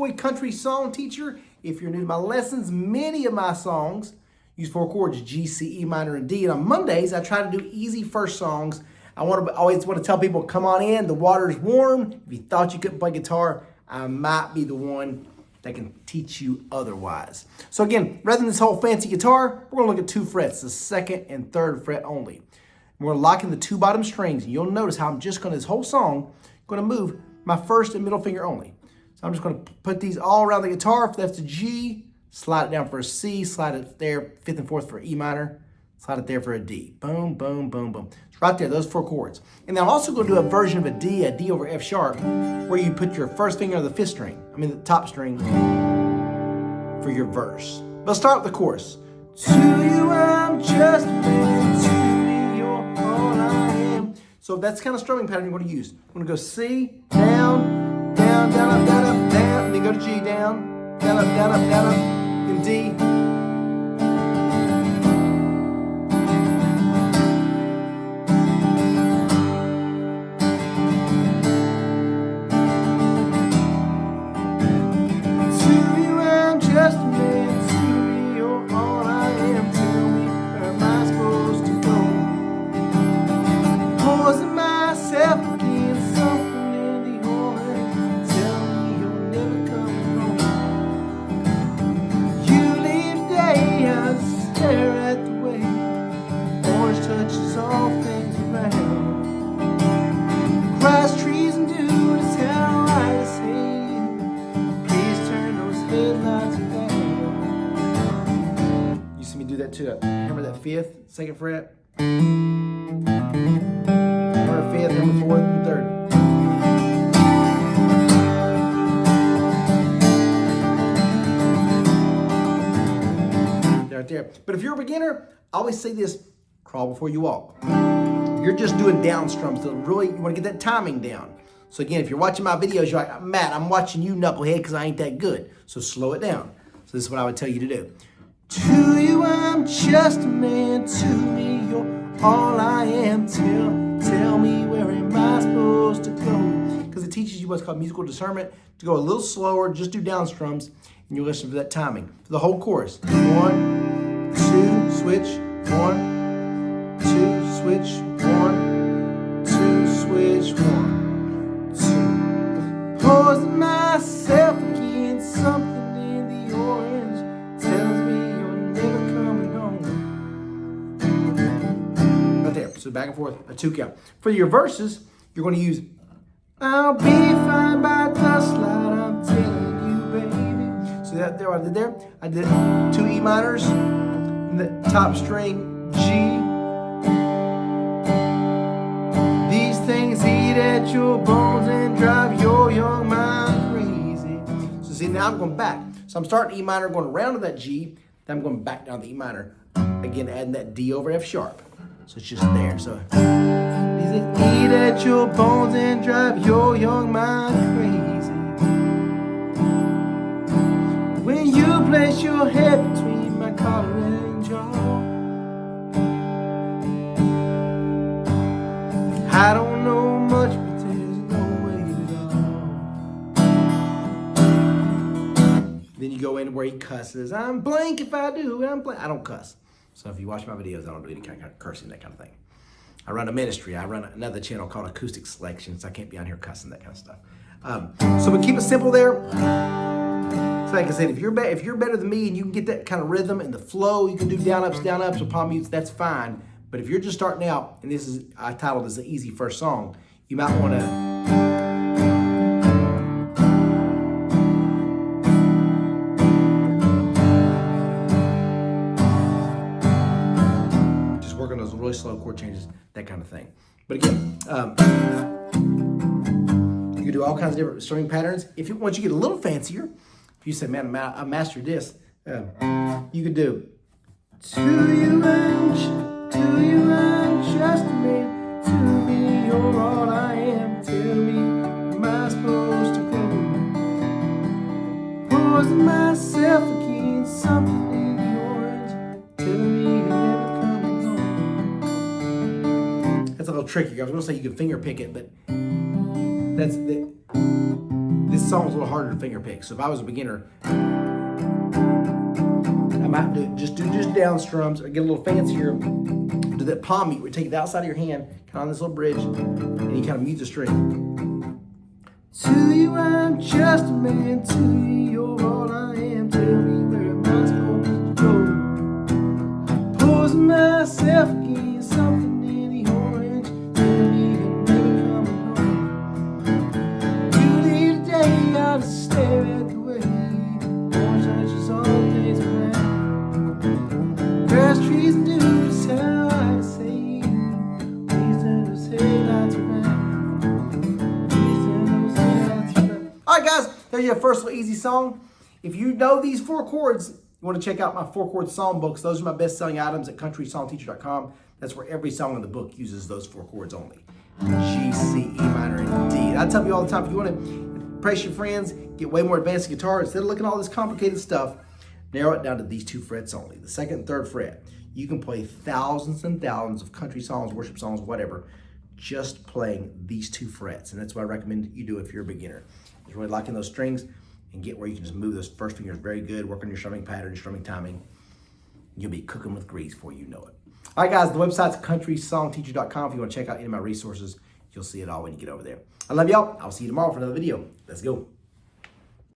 boy, Country Song Teacher. If you're new to my lessons, many of my songs use four chords, G, C, E minor, and D. And on Mondays, I try to do easy first songs. I always want to tell people, come on in, the water's warm. If you thought you couldn't play guitar, I might be the one that can teach you otherwise. So again, rather than this whole fancy guitar, we're gonna look at 2 frets, the 2nd and 3rd fret only. We're gonna lock in the 2 bottom strings, and you'll notice how I'm just gonna, this whole song, gonna move my 1st and middle finger only. So I'm just gonna put these all around the guitar. If that's a G, slide it down for a C, slide it there, 5th and 4th for E minor, slide it there for a D. Boom, boom, boom, boom. It's right there, those 4 chords. And then I'm also gonna do a version of a D over F sharp, where you put your 1st finger on the 5th string, the top string, for your verse. Let's start with the chorus. To you I'm just a man, to me you're all I am. So that's the kind of strumming pattern you're gonna use. I'm gonna go C, down, down, down, up, down, up, down, and then go to G, down, down, up, down, up, down, up, then D. To hammer that 5th, 2nd fret, hammer 5th, hammer 4th, and 3rd. Right there. But if you're a beginner, I always say this: crawl before you walk. You're just doing down strums, so really you want to get that timing down. So again, if you're watching my videos, you're like, Matt, I'm watching you knucklehead because I ain't that good. So slow it down. So this is what I would tell you to do. To you I'm just a man, to me you're all I am. Tell me where am I supposed to go? Because it teaches you what's called musical discernment, to go a little slower, just do down strums, and you listen for that timing. For the whole chorus. 1, 2, switch, 1, 2, switch, 1, 2, switch, 1, 2. Poison myself against something in the orange, tells me so back and forth, a 2 count. For your verses, you're going to use I'll be fine by dustlight, I'm telling you, baby. So that there, what I did there, I did 2 E minors, and the top string G. These things eat at your bones and drive your young mind crazy. So see, now I'm going back. So I'm starting E minor, going around to that G, then I'm going back down to E minor. Again, adding that D over F sharp. So it's just there. So these eat at your bones and drive your young mind crazy. When you place your head between my collar and jaw, I don't know much, but there's no way at all. Then you go in where he cusses. I'm blank if I do. I'm blank. I don't cuss. So if you watch my videos, I don't do any kind of cursing, that kind of thing. I run a ministry. I run another channel called Acoustic Selections. I can't be on here cussing, that kind of stuff. So we keep it simple there. So like I said, if you're better than me and you can get that kind of rhythm and the flow, you can do down ups, with palm mutes, that's fine. But if you're just starting out, and this is, I titled this an easy first song, you might want to those really slow chord changes, that kind of thing. But again, you can do all kinds of different strumming patterns. Once you get a little fancier, if you say, man, I mastered this, you could do to you I'm just a man, to me you're all I am. Tell me, am I supposed to go? Poison myself against something in the orange, telling me you're never coming home. That's a little tricky. I was going to say you can finger pick it, but this song's a little harder to finger pick. So if I was a beginner, I might just do down strums, or get a little fancier, do that palm mute where you take the outside of your hand, kind of on this little bridge, and you kind of mute the string. To you I'm just a man, to you you're all I am, tell me where am I supposed to go? Posing myself against something in the orange, tell me you're never coming home. You leave today, I just stare at the way orange touches all days around. Grass, trees, and dew is how I say, please turn those headlights around. All right, guys, there's your first little easy song. If you know these 4 chords, you want to check out my 4-chord songbooks. Those are my best-selling items at CountrySongTeacher.com. That's where every song in the book uses those 4 chords only. G, C, E minor, and D. And I tell you all the time, if you want to impress your friends, get way more advanced guitar, instead of looking at all this complicated stuff, narrow it down to these 2 frets only, the 2nd and 3rd fret. You can play thousands and thousands of country songs, worship songs, whatever, just playing these 2 frets. And that's what I recommend you do if you're a beginner. Just really lock in those strings and get where you can just move those first fingers very good, work on your strumming pattern, your strumming timing. You'll be cooking with grease before you know it. All right, guys, the website's CountrySongTeacher.com. If you want to check out any of my resources, you'll see it all when you get over there. I love y'all. I'll see you tomorrow for another video. Let's go.